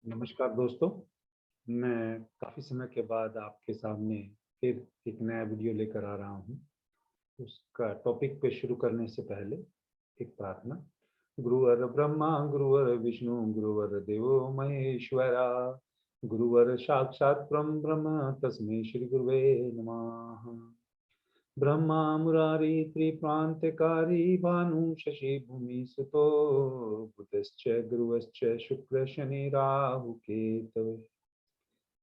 नमस्कार दोस्तों। मैं काफ़ी समय के बाद आपके सामने फिर एक नया वीडियो लेकर आ रहा हूँ। उसका टॉपिक पे शुरू करने से पहले एक प्रार्थना। गुरुवर ब्रह्मा गुरुवर विष्णु गुरुवर देवो महेश्वरा, गुरुवर साक्षात् परम ब्रह्म तस्मै श्री गुरुवे नमः। ब्रह्मा मुरारी त्रिप्रांतकारी भानु शशि भूमि सुतो, बुधश्च गुरुश्च शुक्र शनि राहु केतवे,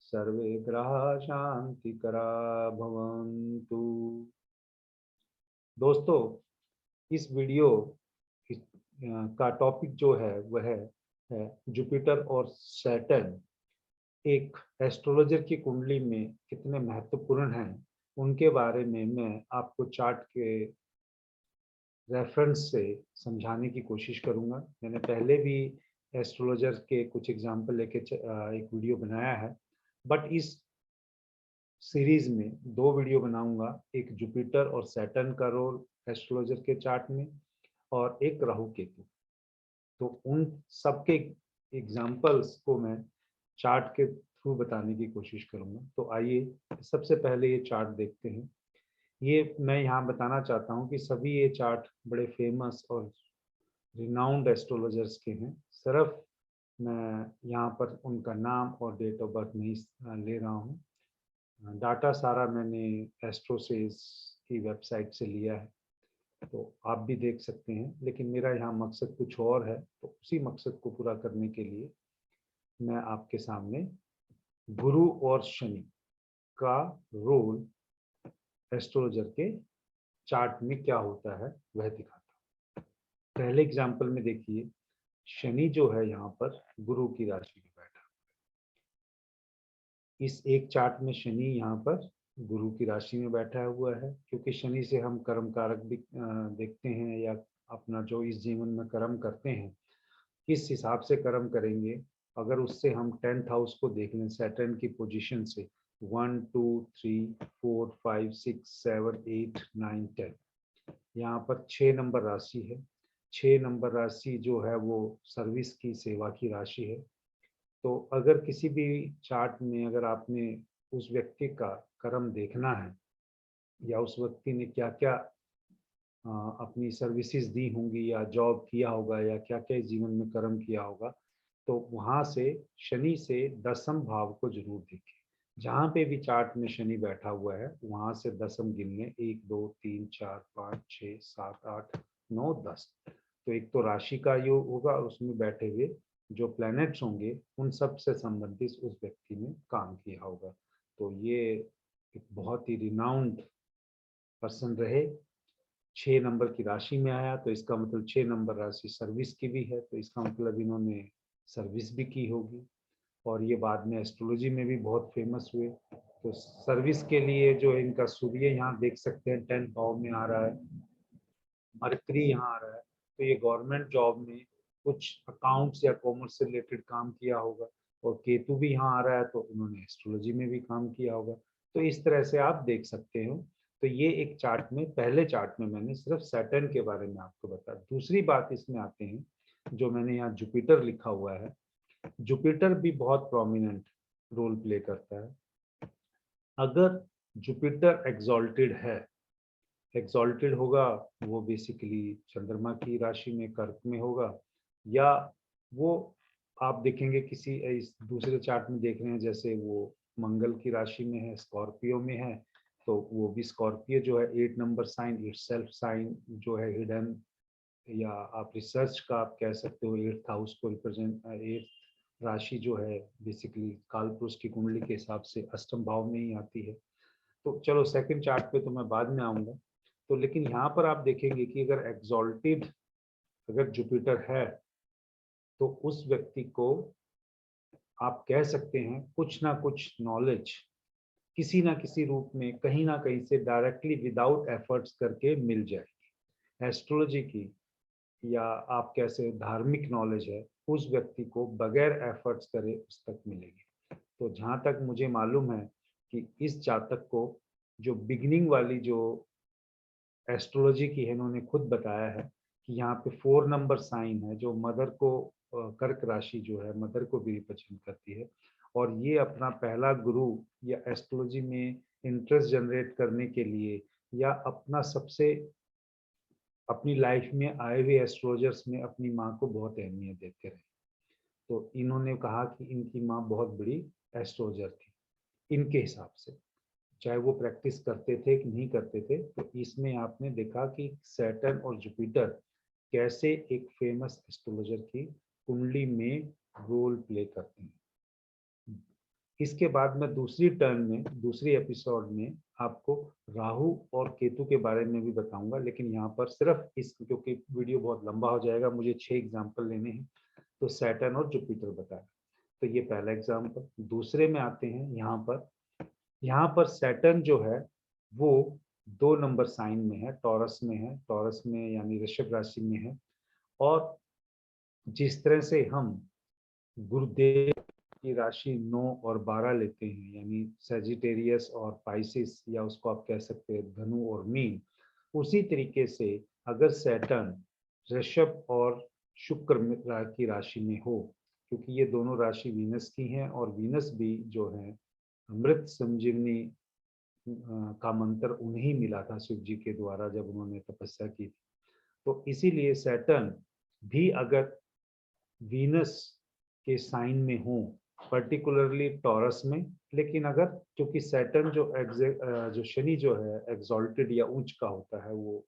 सर्वे ग्रहा शांतिकरा भवन्तु। दोस्तों, इस वीडियो का टॉपिक जो है वह है जुपिटर और सैटर्न एक एस्ट्रोलॉजर की कुंडली में कितने महत्वपूर्ण हैं, उनके बारे में मैं आपको चार्ट के रेफरेंस से समझाने की कोशिश करूंगा। मैंने पहले भी एस्ट्रोलॉजर के कुछ एग्जाम्पल लेके एक वीडियो बनाया है, बट इस सीरीज में दो वीडियो बनाऊंगा। एक जुपिटर और सैटर्न का रोल एस्ट्रोलॉजर के चार्ट में, और एक राहु केतु। तो उन सबके एग्जाम्पल्स को मैं चार्ट के थ्रू बताने की कोशिश करूंगा। तो आइए सबसे पहले ये चार्ट देखते हैं। ये मैं यहाँ बताना चाहता हूँ कि सभी ये चार्ट बड़े फेमस और रिनाउंड एस्ट्रोलॉजर्स के हैं। सिर्फ मैं यहाँ पर उनका नाम और डेट ऑफ बर्थ नहीं ले रहा हूँ। डाटा सारा मैंने एस्ट्रोसेस की वेबसाइट से लिया है, तो आप भी देख सकते हैं। लेकिन मेरा यहाँ मकसद कुछ और है, तो उसी मकसद को पूरा करने के लिए मैं आपके सामने गुरु और शनि का रोल एस्ट्रोलॉजर के चार्ट में क्या होता है वह दिखाता हूँ। पहले एग्जाम्पल में देखिए, शनि जो है यहाँ पर गुरु की राशि में बैठा। इस एक चार्ट में शनि यहाँ पर गुरु की राशि में बैठा हुआ है, क्योंकि शनि से हम कर्म कारक भी देखते हैं, या अपना जो इस जीवन में कर्म करते हैं किस हिसाब से कर्म करेंगे। अगर उससे हम 10th हाउस को देख लें सैटर्न की पोजीशन से, 1 2 3 4 5 6 7 8 9 10, यहाँ पर 6 नंबर राशि है। 6 नंबर राशि जो है वो सर्विस की, सेवा की राशि है। तो अगर किसी भी चार्ट में अगर आपने उस व्यक्ति का कर्म देखना है, या उस व्यक्ति ने क्या क्या अपनी सर्विसेज दी होंगी, या जॉब किया होगा, या क्या क्या जीवन में कर्म किया होगा, तो वहाँ से शनि से 10th भाव को जरूर देखें। जहाँ पे भी चार्ट में शनि बैठा हुआ है वहाँ से 10th गिन लें, 1 2 3 4 5 6 7 8 9 10। तो एक तो राशि का योग होगा, उसमें बैठे हुए जो प्लैनेट्स होंगे उन सब से संबंधित उस व्यक्ति ने काम किया होगा। तो ये एक बहुत ही रिनाउंड पर्सन रहे। 6 नंबर की राशि में आया तो इसका मतलब 6 नंबर राशि सर्विस की भी है, तो इसका मतलब इन्होंने सर्विस भी की होगी। और ये बाद में एस्ट्रोलॉजी में भी बहुत फेमस हुए। तो सर्विस के लिए जो इनका सूर्य यहाँ देख सकते हैं 10th भाव में आ रहा है, मरकरी यहाँ आ रहा है, तो ये गवर्नमेंट जॉब में कुछ अकाउंट्स या कॉमर्स से रिलेटेड काम किया होगा। और केतु भी यहाँ आ रहा है, तो उन्होंने एस्ट्रोलॉजी में भी काम किया होगा। तो इस तरह से आप देख सकते हो। तो ये एक चार्ट में, पहले चार्ट में मैंने सिर्फ सैटर्न के बारे में आपको बताया। दूसरी बात इसमें आते हैं, जो मैंने यहाँ जुपिटर लिखा हुआ है। जुपिटर भी बहुत प्रोमिनेंट रोल प्ले करता है। अगर जुपिटर एग्जॉल्टेड है, एग्जॉल्टेड होगा, वो बेसिकली चंद्रमा की राशि में, कर्क में होगा, या वो आप देखेंगे किसी इस दूसरे चार्ट में देख रहे हैं, जैसे वो मंगल की राशि में है, स्कॉर्पियो में है, तो वो भी स्कॉर्पियो जो है 8 number sign, itself sign जो है हिडन, या आप रिसर्च का आप कह सकते हो 8th हाउस को रिप्रेजेंट, 8th राशि जो है बेसिकली कालपुरुष की कुंडली के हिसाब से अष्टम भाव में ही आती है। तो चलो सेकंड चार्ट पे तो मैं बाद में आऊंगा। तो लेकिन यहाँ पर आप देखेंगे कि अगर एग्जॉल्टेड, अगर जुपिटर है, तो उस व्यक्ति को आप कह सकते हैं कुछ ना कुछ नॉलेज किसी ना किसी रूप में कहीं ना कहीं से डायरेक्टली विदाउट एफर्ट्स करके मिल जाएगी। एस्ट्रोलॉजी की, या आप कैसे धार्मिक नॉलेज है, उस व्यक्ति को बगैर एफर्ट्स करे उस तक मिलेगी। तो जहाँ तक मुझे मालूम है कि इस जातक को जो बिगिनिंग वाली जो एस्ट्रोलॉजी की है, इन्होंने खुद बताया है कि यहाँ पे 4 नंबर साइन है, जो मदर को कर्क राशि जो है मदर को भी रिप्रेजेंट करती है, और ये अपना पहला गुरु या एस्ट्रोलॉजी में इंटरेस्ट जनरेट करने के लिए या अपना सबसे अपनी लाइफ में आए हुए एस्ट्रोलॉजर्स में अपनी माँ को बहुत अहमियत देते रहे। तो इन्होंने कहा कि इनकी माँ बहुत बड़ी एस्ट्रोलॉजर थी इनके हिसाब से, चाहे वो प्रैक्टिस करते थे कि नहीं करते थे। तो इसमें आपने देखा कि सैटर्न और जुपिटर कैसे एक फेमस एस्ट्रोलॉजर की कुंडली में रोल प्ले करते हैं। इसके बाद मैं दूसरी टर्न में, दूसरी एपिसोड में आपको राहु और केतु के बारे में भी बताऊंगा, लेकिन यहाँ पर सिर्फ इस, क्योंकि वीडियो बहुत लंबा हो जाएगा, मुझे 6 एग्जाम्पल लेने हैं, तो सैटर्न और जुपिटर बताया। तो ये पहला एग्जाम्पल। दूसरे में आते हैं यहाँ पर सैटर्न जो है वो 2 नंबर साइन में है, टॉरस में है, टॉरस में यानी वृषभ राशि में है। और जिस तरह से हम गुरुदेव की राशि 9 और 12 लेते हैं, यानी सेजिटेरियस और पाइसिस, या उसको आप कह सकते हैं धनु और मीन, उसी तरीके से अगर सैटर्न ऋषभ और शुक्र की राशि में हो, क्योंकि ये दोनों राशि वीनस की हैं, और वीनस भी जो है अमृत संजीवनी का मंत्र उन्हें मिला था शिव जी के द्वारा जब उन्होंने तपस्या की थी। तो इसीलिए सैटर्न भी अगर वीनस के साइन में हो, पर्टिकुलरली टॉरस में, लेकिन अगर क्योंकि सैटर्न जो शनि जो है एग्जॉल्टेड या उच्च का होता है, वो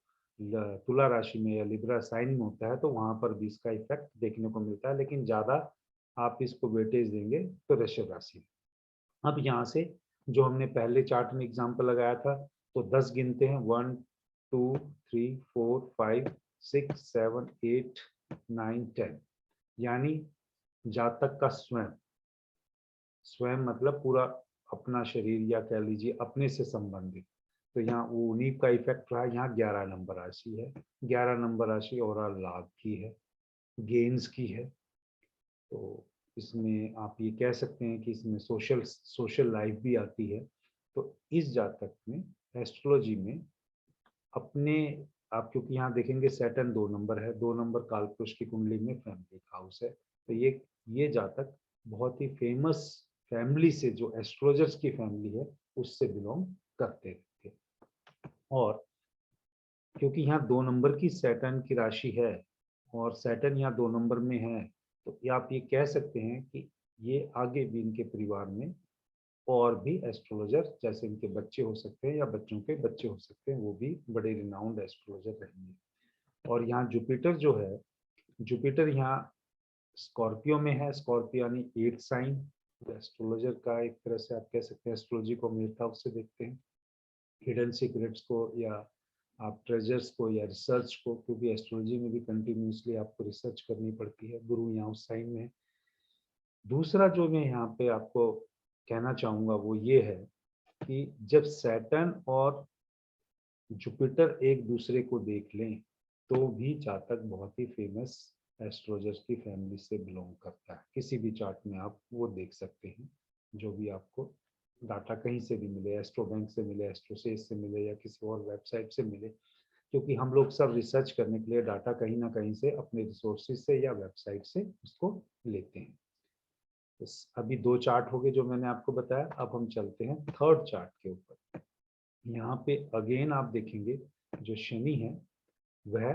तुला राशि में या लिब्रा साइन में होता है, तो वहां पर भी इसका इफेक्ट देखने को मिलता है, लेकिन ज्यादा आप इसको वेटेज देंगे तो वृषभ राशि में। अब यहाँ से जो हमने पहले चार्ट में एग्जांपल लगाया था, तो 10 गिनते हैं, 1 2 3 4 5 6 7 8 9 10, यानी जातक का स्वयं, स्वयं मतलब पूरा अपना शरीर, या कह लीजिए अपने से संबंधित। तो यहाँ वो उन्हीं का इफेक्ट रहा। यहाँ 11 नंबर राशि है, 11 नंबर राशि ओवरऑल लाभ की है, गेन्स की है। तो इसमें आप ये कह सकते हैं कि इसमें सोशल लाइफ भी आती है। तो इस जातक में एस्ट्रोलॉजी में अपने आप, क्योंकि यहाँ देखेंगे सैटर्न 2 नंबर है, 2 नंबर कालपुरुष की कुंडली में फैमिली हाउस है, तो ये जातक बहुत ही फेमस फैमिली से, जो एस्ट्रोलॉजर्स की फैमिली है, उससे बिलोंग करते थे। और क्योंकि यहाँ 2 नंबर की सैटर्न की राशि है और सैटर्न यहाँ 2 नंबर में है, तो आप ये कह सकते हैं कि ये आगे भी इनके परिवार में और भी एस्ट्रोलॉजर, जैसे इनके बच्चे हो सकते हैं या बच्चों के बच्चे हो सकते हैं, वो भी बड़े रिनाउंड एस्ट्रोलॉजर रहेंगे। और यहाँ जुपिटर जो है, जुपिटर यहाँ स्कॉर्पियो में है, स्कॉर्पियो यानी 8th साइन। एस्ट्रोलॉजर का एक तरह से आप कह सकते हैं, एस्ट्रोलॉजी को मेथ हाउस से देखते हैं, हिडन सीक्रेट्स को या आप ट्रेजर्स को या रिसर्च को, क्योंकि एस्ट्रोलॉजी में भी कंटिन्यूसली आपको रिसर्च करनी पड़ती है। गुरु यहाँ उस साइन में है। दूसरा जो मैं यहाँ पे आपको कहना चाहूँगा वो ये है कि जब सैटर्न और जुपिटर एक दूसरे को देख लें, तो भी जातक बहुत ही फेमस एस्ट्रोलॉजर्स की फैमिली से बिलोंग करता है। किसी भी चार्ट में आप वो देख सकते हैं, जो भी आपको डाटा कहीं से भी मिले, एस्ट्रो बैंक से मिले, एस्ट्रोसेस से मिले, या किसी और वेबसाइट से मिले, क्योंकि हम लोग सब रिसर्च करने के लिए डाटा कहीं ना कहीं से अपने रिसोर्सेज से या वेबसाइट से उसको लेते हैं। अभी 2 चार्ट हो गए जो मैंने आपको बताया। अब हम चलते हैं थर्ड चार्ट के ऊपर। यहाँ पे अगेन आप देखेंगे जो शनि है वह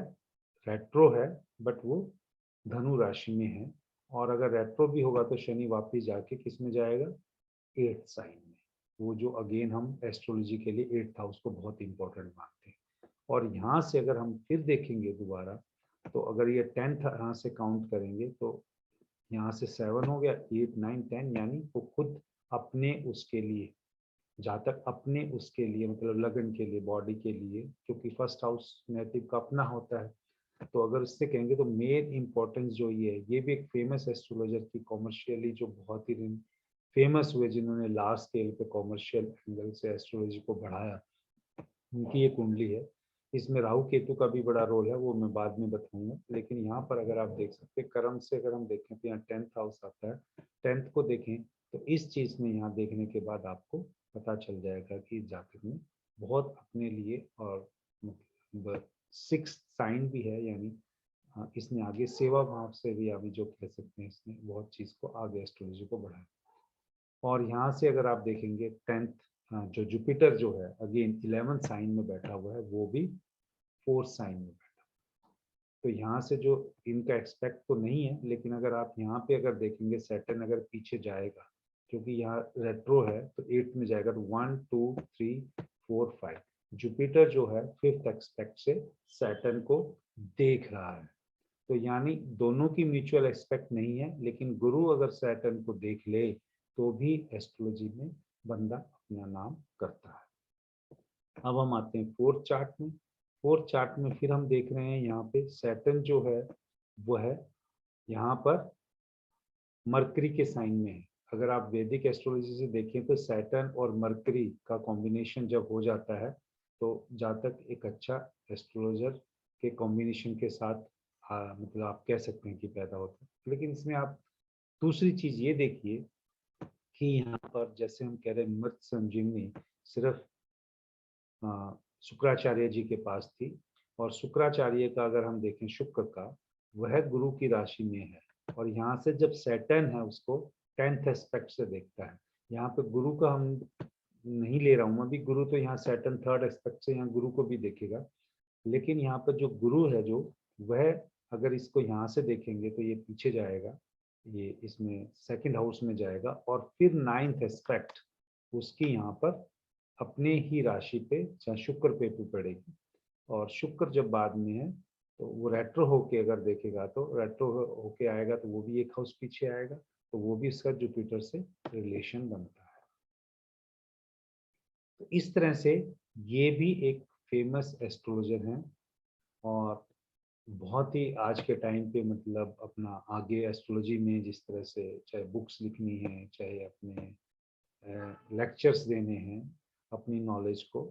रेट्रो है, बट वो धनु राशि में है। और अगर रेट्रो भी होगा तो शनि वापस जाके किस में जाएगा, 8th साइन में। वो जो अगेन हम एस्ट्रोलॉजी के लिए 8th हाउस को बहुत इंपॉर्टेंट मानते हैं। और यहाँ से अगर हम फिर देखेंगे दोबारा, तो अगर ये 10th यहाँ से काउंट करेंगे, तो यहाँ से 7 हो गया, 8 9 10, यानी वो खुद अपने उसके लिए, जातक अपने उसके लिए मतलब लगन के लिए, बॉडी के लिए, क्योंकि फर्स्ट हाउस नेटिव का अपना होता है। तो अगर इससे कहेंगे तो मेन इंपॉर्टेंस जो ये है, ये भी एक फेमस एस्ट्रोलॉजर की कॉमर्शियली जो बहुत ही फेमस हुए, जिन्होंने लार्ज स्केल पे कॉमर्शियल एंगल से एस्ट्रोलॉजी को बढ़ाया, उनकी ये कुंडली है। इसमें राहु केतु का भी बड़ा रोल है, वो मैं बाद में बताऊंगा। लेकिन यहाँ पर अगर आप देख सकते हैं कर्म से, अगर हम देखें तो यहाँ 10th हाउस आता है। 10th को देखें तो इस चीज में यहाँ देखने के बाद आपको पता चल जाएगा कि जातक में बहुत अपने लिए, और मतलब 6th साइन भी है, यानी हाँ, इसने आगे सेवा भाव से भी अभी जो कह सकते हैं, इसने बहुत चीज़ को आगे एस्ट्रोलॉजी को बढ़ाया। और यहाँ से अगर आप देखेंगे 10th, जो जुपिटर जो है अगेन 11th साइन में बैठा हुआ है, वो भी 4th साइन में बैठा। तो यहाँ से जो इनका एक्सपेक्ट तो नहीं है, लेकिन अगर आप यहाँ पे अगर देखेंगे सैटर्न अगर पीछे जाएगा, क्योंकि यहाँ रेट्रो है तो 8 में जाएगा, तो 1 2 3 4 5 जुपिटर जो है 5th एक्सपेक्ट से सैटर्न को देख रहा है। तो यानी दोनों की म्यूचुअल एक्सपेक्ट नहीं है, लेकिन गुरु अगर सैटर्न को देख ले तो भी एस्ट्रोलॉजी में बंदा अपना नाम करता है। अब हम आते हैं 4th चार्ट में। 4th चार्ट में फिर हम देख रहे हैं यहाँ पे सैटर्न जो है वो है यहाँ पर मरकरी के साइन में है। अगर आप वैदिक एस्ट्रोलॉजी से देखें तो सैटर्न और मरकरी का कॉम्बिनेशन जब हो जाता है तो जातक एक अच्छा एस्ट्रोलॉजर के कॉम्बिनेशन के साथ मतलब आप कह सकते हैं कि पैदा होता है। लेकिन इसमें आप दूसरी चीज ये देखिए कि यहाँ पर जैसे हम कह रहे हैं मृत संजीवनी सिर्फ शुक्राचार्य जी के पास थी, और शुक्राचार्य का अगर हम देखें शुक्र का, वह गुरु की राशि में है, और यहाँ से जब सैटर्न है उसको 10th एस्पेक्ट से देखता है। यहाँ पे गुरु का हम नहीं ले रहा हूँ अभी, गुरु तो यहाँ सैटर्न 3rd एस्पेक्ट से यहाँ गुरु को भी देखेगा, लेकिन यहाँ पर जो गुरु है जो वह अगर इसको यहाँ से देखेंगे तो ये पीछे जाएगा, ये इसमें 2nd हाउस में जाएगा, और फिर 9th एस्पेक्ट उसकी यहाँ पर अपने ही राशि पे चाहे शुक्र पे भी पड़ेगी। और शुक्र जब बाद में है तो वो रेट्रो होके अगर देखेगा तो रेट्रो होके आएगा तो वो भी एक हाउस पीछे आएगा, तो वो भी इसका जुपिटर से रिलेशन बनता है। तो इस तरह से ये भी एक फेमस एस्ट्रोलॉजर हैं, और बहुत ही आज के टाइम पे मतलब अपना आगे एस्ट्रोलॉजी में जिस तरह से चाहे बुक्स लिखनी है, चाहे अपने लेक्चर्स देने हैं, अपनी नॉलेज को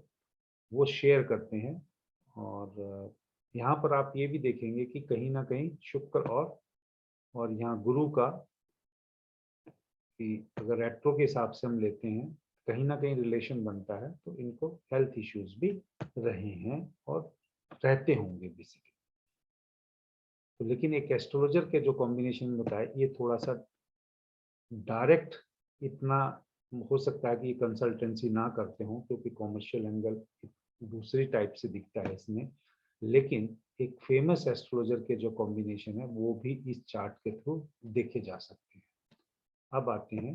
वो शेयर करते हैं। और यहाँ पर आप ये भी देखेंगे कि कहीं ना कहीं शुक्र और यहाँ गुरु का, कि अगर रेट्रो के हिसाब से हम लेते हैं कहीं ना कहीं रिलेशन बनता है, तो इनको हेल्थ इश्यूज भी रहे हैं और रहते होंगे बेसिकली। तो लेकिन एक एस्ट्रोलॉजर के जो कॉम्बिनेशन बताए ये थोड़ा सा डायरेक्ट इतना हो सकता है कि कंसल्टेंसी ना करते हो, क्योंकि कॉमर्शियल एंगल दूसरी टाइप से दिखता है इसमें, लेकिन एक फेमस एस्ट्रोलॉजर के जो कॉम्बिनेशन है वो भी इस चार्ट के थ्रू देखे जा सकते हैं। अब आते हैं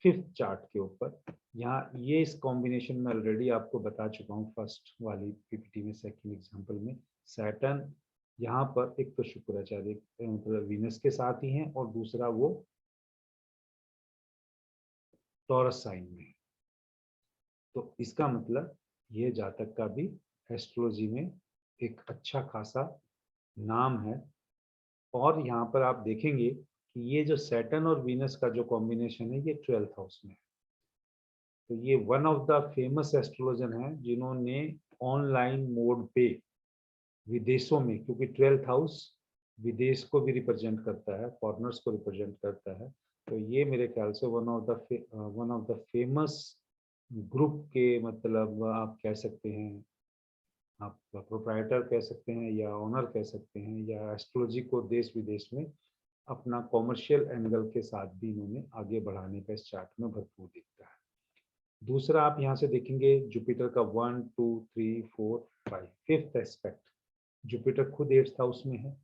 5th चार्ट के ऊपर। यहाँ ये इस कॉम्बिनेशन में ऑलरेडी आपको बता चुका हूँ फर्स्ट वाली पीपीटी में, सेकंड एग्जांपल में सैटर्न यहाँ पर एक तो शुक्राचार्य मतलब वीनस के साथ ही हैं, और दूसरा वो टॉरस साइन में। तो इसका मतलब ये जातक का भी एस्ट्रोलॉजी में एक अच्छा खासा नाम है। और यहाँ पर आप देखेंगे कि ये जो सैटर्न और वीनस का जो कॉम्बिनेशन है ये 12th हाउस में है। तो ये one of the famous astrologer हैं जिन्होंने ऑनलाइन मोड पे विदेशों में, क्योंकि 12th हाउस विदेश को भी रिप्रेजेंट करता है, फॉरेनर्स को रिप्रेजेंट करता है, तो ये मेरे ख्याल से one of the famous group के मतलब आप कह सकते हैं, आप प्रोप्राइटर कह सकते हैं या ओनर कह सकते हैं, या एस्ट्रोलॉजी को देश विदेश में अपना कॉमर्शियल एंगल के साथ भी इन्होंने आगे बढ़ाने का इस चार्ट में भरपूर दिखता है। दूसरा आप यहाँ से देखेंगे जुपिटर का 1 2 3 4 5 5th एस्पेक्ट, जुपिटर खुद 8th हाउस में है।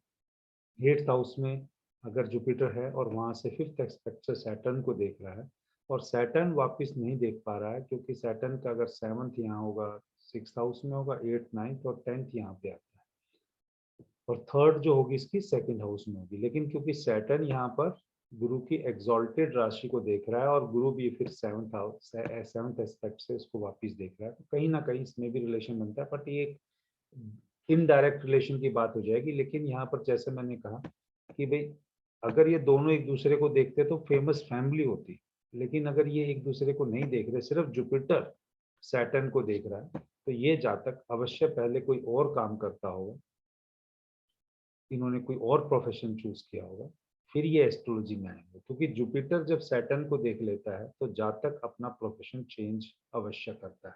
8th हाउस में अगर जुपिटर है और वहाँ से 5th एस्पेक्ट से सैटर्न को देख रहा है, और सैटर्न वापस नहीं देख पा रहा है क्योंकि सैटर्न का अगर 7th यहाँ होगा, 6th हाउस में होगा, 8th 9th और 10th यहाँ पे आता है, और 3rd जो होगी इसकी 2nd हाउस में होगी। लेकिन क्योंकि सैटर्न यहाँ पर गुरु की एग्जॉल्टेड राशि को देख रहा है और गुरु भी फिर 7th एस्पेक्ट से उसको वापस देख रहा है, तो कहीं ना कहीं इसमें भी रिलेशन बनता है, बट ये इनडायरेक्ट रिलेशन की बात हो जाएगी। लेकिन यहाँ पर जैसे मैंने कहा कि भाई अगर ये दोनों एक दूसरे को देखते तो फेमस फैमिली होती, लेकिन अगर ये एक दूसरे को नहीं देख रहे, सिर्फ जुपिटर सैटर्न को देख रहा है, तो ये जातक अवश्य पहले कोई और काम करता होगा, इन्होंने कोई और प्रोफेशन चूज किया होगा, फिर ये एस्ट्रोलॉजी में आएंगे। क्योंकि जुपिटर जब सैटर्न को देख लेता है तो जातक अपना प्रोफेशन चेंज अवश्य करता है,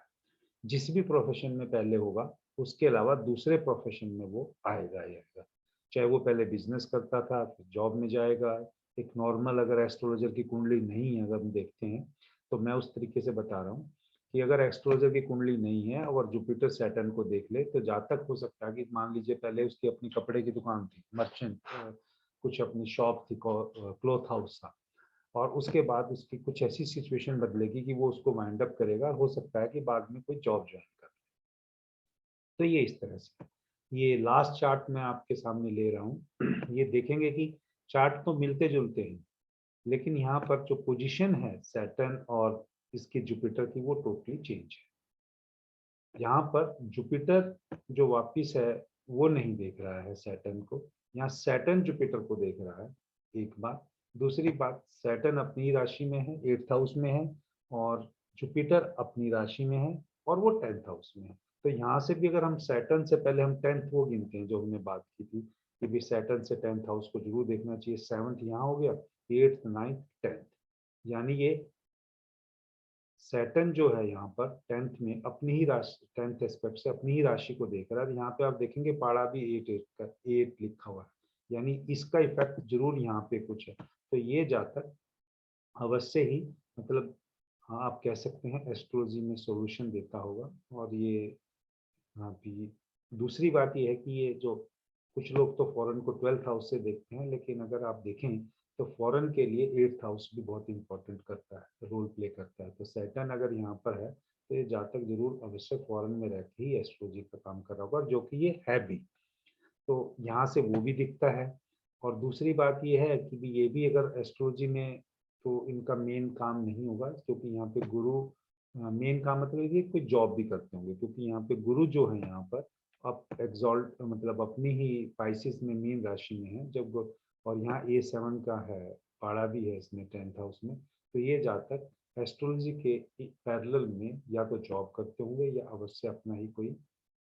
जिस भी प्रोफेशन में पहले होगा उसके अलावा दूसरे प्रोफेशन में वो आएगा ही आएगा। चाहे वो पहले बिजनेस करता था, फिर जॉब में जाएगा। एक नॉर्मल अगर एस्ट्रोलॉजर की कुंडली नहीं है, अगर हम देखते हैं, तो मैं उस तरीके से बता रहा हूँ कि अगर एस्ट्रोलॉजर की कुंडली नहीं है और जुपिटर सैटर्न को देख ले, तो जातक हो सकता है कि मान लीजिए पहले उसकी अपनी कपड़े की दुकान थी, मर्चेंट, कुछ अपनी शॉप थी, क्लॉथ हाउस था, और उसके बाद उसकी कुछ ऐसी सिचुएशन बदलेगी कि वो उसको वाइंड अप करेगा। हो सकता है कि बाद में कोई जॉब ज्वाइन कर। तो ये इस तरह से, ये लास्ट चार्ट मैं आपके सामने ले रहा हूँ। ये देखेंगे कि चार्ट तो मिलते जुलते हैं, लेकिन यहाँ पर जो पोजीशन है सैटर्न और इसके जुपिटर की, वो टोटली चेंज है। यहाँ पर जुपिटर जो वापिस है वो नहीं देख रहा है सैटर्न को, यहाँ सैटर्न जुपिटर को देख रहा है, एक बात। दूसरी बात, सैटर्न अपनी राशि में है, 8th हाउस में है, और जुपिटर अपनी राशि में है और वो 10th हाउस में है। तो यहाँ से भी अगर हम सैटर्न से पहले हम 10th वो गिनते हैं जो हमने बात की थी कि भी सैटर्न से 10th हाउस को जरूर देखना चाहिए। 7th यहाँ हो गया, 8th 9th 10th, यानी ये सैटर्न जो है यहाँ पर 10th में अपनी ही राशि, 10th एस्पेक्ट से अपनी ही राशि को देख रहा है। यहाँ पे आप देखेंगे पाड़ा भी 8 लिखा हुआ है, यानी इसका इफेक्ट जरूर यहाँ पे कुछ है। तो ये जातक अवश्य ही, मतलब हाँ, आप कह सकते हैं एस्ट्रोलॉजी में सॉल्यूशन देता होगा। और ये हाँ भी, दूसरी बात ये है कि ये जो कुछ लोग तो फॉरेन को 12th हाउस से देखते हैं, लेकिन अगर आप देखें तो फॉरेन के लिए 8th हाउस भी बहुत इंपॉर्टेंट करता है, रोल प्ले करता है। तो सैटर्न अगर यहाँ पर है तो ये जातक जरूर अवश्य फॉरेन में रह के ही एस्ट्रोलॉजी का काम कर रहा होगा, जो कि ये है भी। तो यहाँ से वो भी दिखता है। और दूसरी बात ये है कि भी ये भी अगर एस्ट्रोलॉजी में, तो इनका मेन काम नहीं होगा, क्योंकि यहाँ पे गुरु, मेन काम मतलब ये कोई जॉब भी करते होंगे, क्योंकि यहाँ पे गुरु जो है यहाँ पर अब एक्सॉल्ट, मतलब अपनी ही पाइसिस में मीन राशि में है जब, और यहाँ A7 का है, पाड़ा भी है इसमें 10th हाउस में। तो ये जातक एस्ट्रोलॉजी के पैरेलल में या तो जॉब करते होंगे या अवश्य अपना ही कोई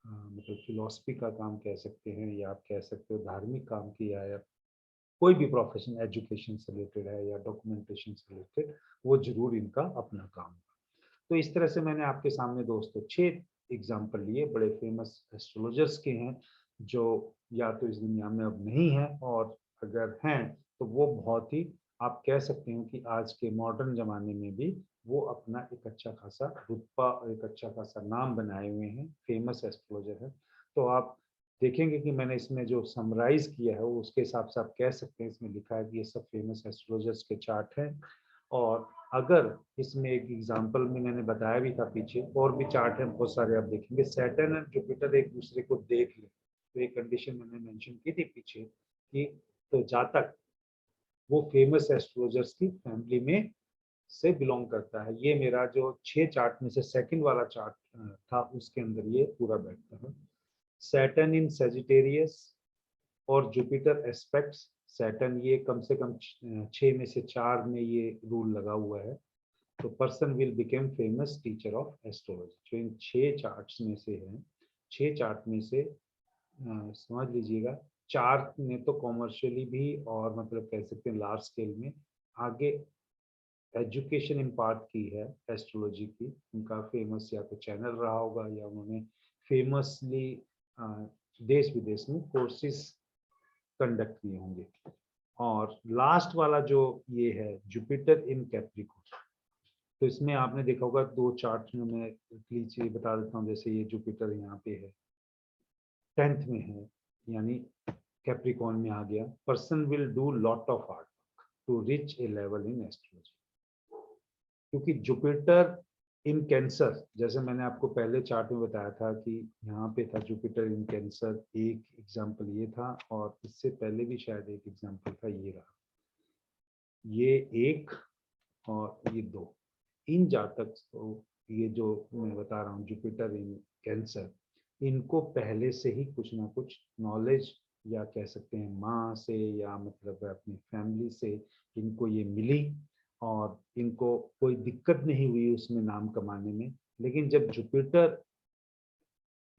मतलब फिलोसफी का काम कह सकते हैं, या आप कह सकते हो धार्मिक काम किया है, कोई भी प्रोफेशन एजुकेशन से रिलेटेड है या डॉक्यूमेंटेशन से रिलेटेड, वो जरूर इनका अपना काम है। तो इस तरह से मैंने आपके सामने दोस्तों 6 एग्जाम्पल लिए, बड़े फेमस एस्ट्रोलॉजर्स के हैं, जो या तो इस दुनिया में अब नहीं है, और अगर हैं तो वो बहुत ही, आप कह सकते हैं कि आज के मॉडर्न जमाने में भी वो अपना एक अच्छा खासा रुतबा और एक अच्छा खासा नाम बनाए हुए हैं, फेमस एस्ट्रोलॉजर है। तो आप देखेंगे कि मैंने इसमें जो समराइज किया है वो उसके हिसाब से आप कह सकते हैं, इसमें लिखा है कि ये सब फेमस एस्ट्रोलॉजर्स के चार्ट हैं। और अगर इसमें एक एग्जांपल में मैंने बताया भी था पीछे, और भी चार्ट हैं बहुत सारे, आप देखेंगे सैटर्न और जुपिटर एक दूसरे को देख ले, तो एक कंडीशन मैंने मेंशन की थी पीछे कि तो जातक वो फेमस एस्ट्रोलॉजर्स की फैमिली में से बिलोंग करता है। ये मेरा जो 6 चार्ट में से सेकंड वाला चार्ट था, उसके अंदर ये पूरा बैठता है। सैटर्न इन सेजिटेरियस और जुपिटर एस्पेक्ट्स, सैटर्न ये कम से कम 6 में से 4 में ये रूल लगा हुआ है। तो person will became famous teacher of astrology, जो इन 6 चार्ट्स में से है। 6 चार्ट में से समझ लीजिएगा, 4 ने तो कॉमर्शियली भी और मतलब कह सकते हैं लार्ज स्केल में आगे एजुकेशन इम्पार्ट की है एस्ट्रोलॉजी की। उनका फेमस या तो चैनल रहा होगा, या उन्होंने फेमसली देश विदेश में कोर्सेज कंडक्ट किए होंगे। और लास्ट वाला जो ये है जुपिटर इन कैप्रिकॉर्न, तो इसमें आपने देखा होगा 2 चार्ट में, मैं नीचे बता देता हूँ। जैसे ये जुपिटर यहाँ पे है, 10th में है, यानी कैप्रिकॉर्न में आ गया। Person will do lot of hard to reach a level in astrology, क्योंकि जुपिटर इन कैंसर, जैसे मैंने आपको पहले चार्ट में बताया था कि यहाँ पे था जुपिटर इन कैंसर, एक एग्जाम्पल ये था, और इससे पहले भी शायद एक एग्जाम्पल था, ये रहा, ये एक और ये 2। इन जातक को, ये जो मैं बता रहा हूँ जुपिटर इन कैंसर, इनको पहले से ही कुछ ना कुछ नॉलेज, या कह सकते हैं माँ से या मतलब अपनी फैमिली से इनको ये मिली, और इनको कोई दिक्कत नहीं हुई उसमें नाम कमाने में। लेकिन जब जुपिटर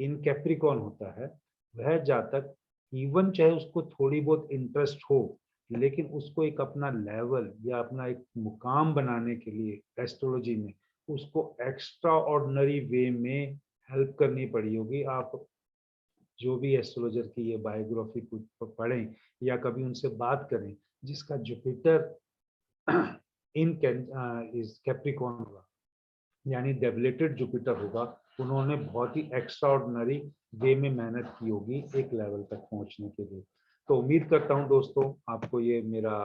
इन कैप्रिकॉर्न होता है, वह जातक इवन चाहे उसको थोड़ी बहुत इंटरेस्ट हो, लेकिन उसको एक अपना लेवल या अपना एक मुकाम बनाने के लिए एस्ट्रोलॉजी में उसको एक्स्ट्रा ऑर्डिनरी वे में हेल्प करनी पड़ी होगी। आप जो भी एस्ट्रोलॉजर की ये बायोग्राफी पढ़ें या कभी उनसे बात करें, जिसका जुपिटर इन इज कैप्रिकॉर्न होगा, यानी डेबिलेटेड जुपिटर होगा, उन्होंने बहुत ही एक्स्ट्रा ऑर्डिनरी वे में मेहनत की होगी एक लेवल तक पहुंचने के लिए। तो उम्मीद करता हूं दोस्तों, आपको ये मेरा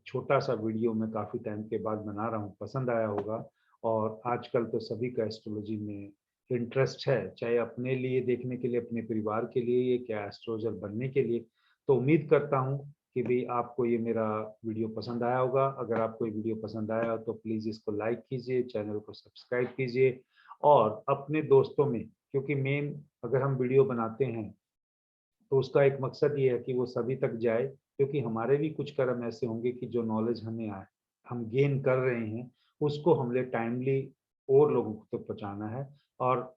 छोटा सा वीडियो मैं काफ़ी टाइम के बाद बना रहा हूँ पसंद आया होगा। और आजकल तो सभी का एस्ट्रोलॉजी में इंटरेस्ट है, चाहे अपने लिए देखने के लिए, अपने परिवार के लिए, या एस्ट्रोलॉजर बनने के लिए। तो उम्मीद करता हूँ कि भी आपको ये मेरा वीडियो पसंद आया होगा। अगर आपको ये वीडियो पसंद आया तो प्लीज़ इसको लाइक कीजिए, चैनल को सब्सक्राइब कीजिए और अपने दोस्तों में, क्योंकि मेन अगर हम वीडियो बनाते हैं तो उसका एक मकसद ये है कि वो सभी तक जाए, क्योंकि हमारे भी कुछ कर्म ऐसे होंगे कि जो नॉलेज हमें आए, हम गेन कर रहे हैं, उसको हमने टाइमली और लोगों को तक पहुंचाना है। और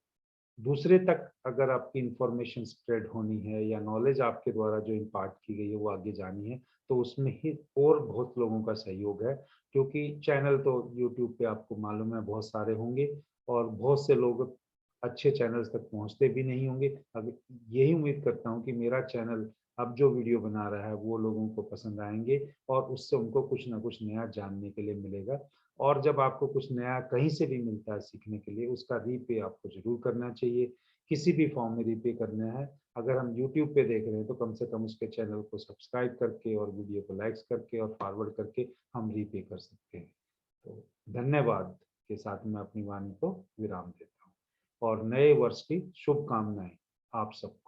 दूसरे तक अगर आपकी इंफॉर्मेशन स्प्रेड होनी है या नॉलेज आपके द्वारा जो इम्पार्ट की गई है वो आगे जानी है, तो उसमें ही और बहुत लोगों का सहयोग है। क्योंकि चैनल तो यूट्यूब पे आपको मालूम है बहुत सारे होंगे और बहुत से लोग अच्छे चैनल्स तक पहुंचते भी नहीं होंगे। अब यही उम्मीद करता हूं कि मेरा चैनल अब जो वीडियो बना रहा है वो लोगों को पसंद आएंगे और उससे उनको कुछ ना कुछ नया जानने के लिए मिलेगा। और जब आपको कुछ नया कहीं से भी मिलता है सीखने के लिए, उसका रीपे आपको ज़रूर करना चाहिए, किसी भी फॉर्म में रीपे करना है। अगर हम यूट्यूब पे देख रहे हैं तो कम से कम उसके चैनल को सब्सक्राइब करके और वीडियो को लाइक्स करके और फॉरवर्ड करके हम रीपे कर सकते हैं। तो धन्यवाद के साथ मैं अपनी वाणी को विराम देता हूँ और नए वर्ष की शुभकामनाएं आप सबको।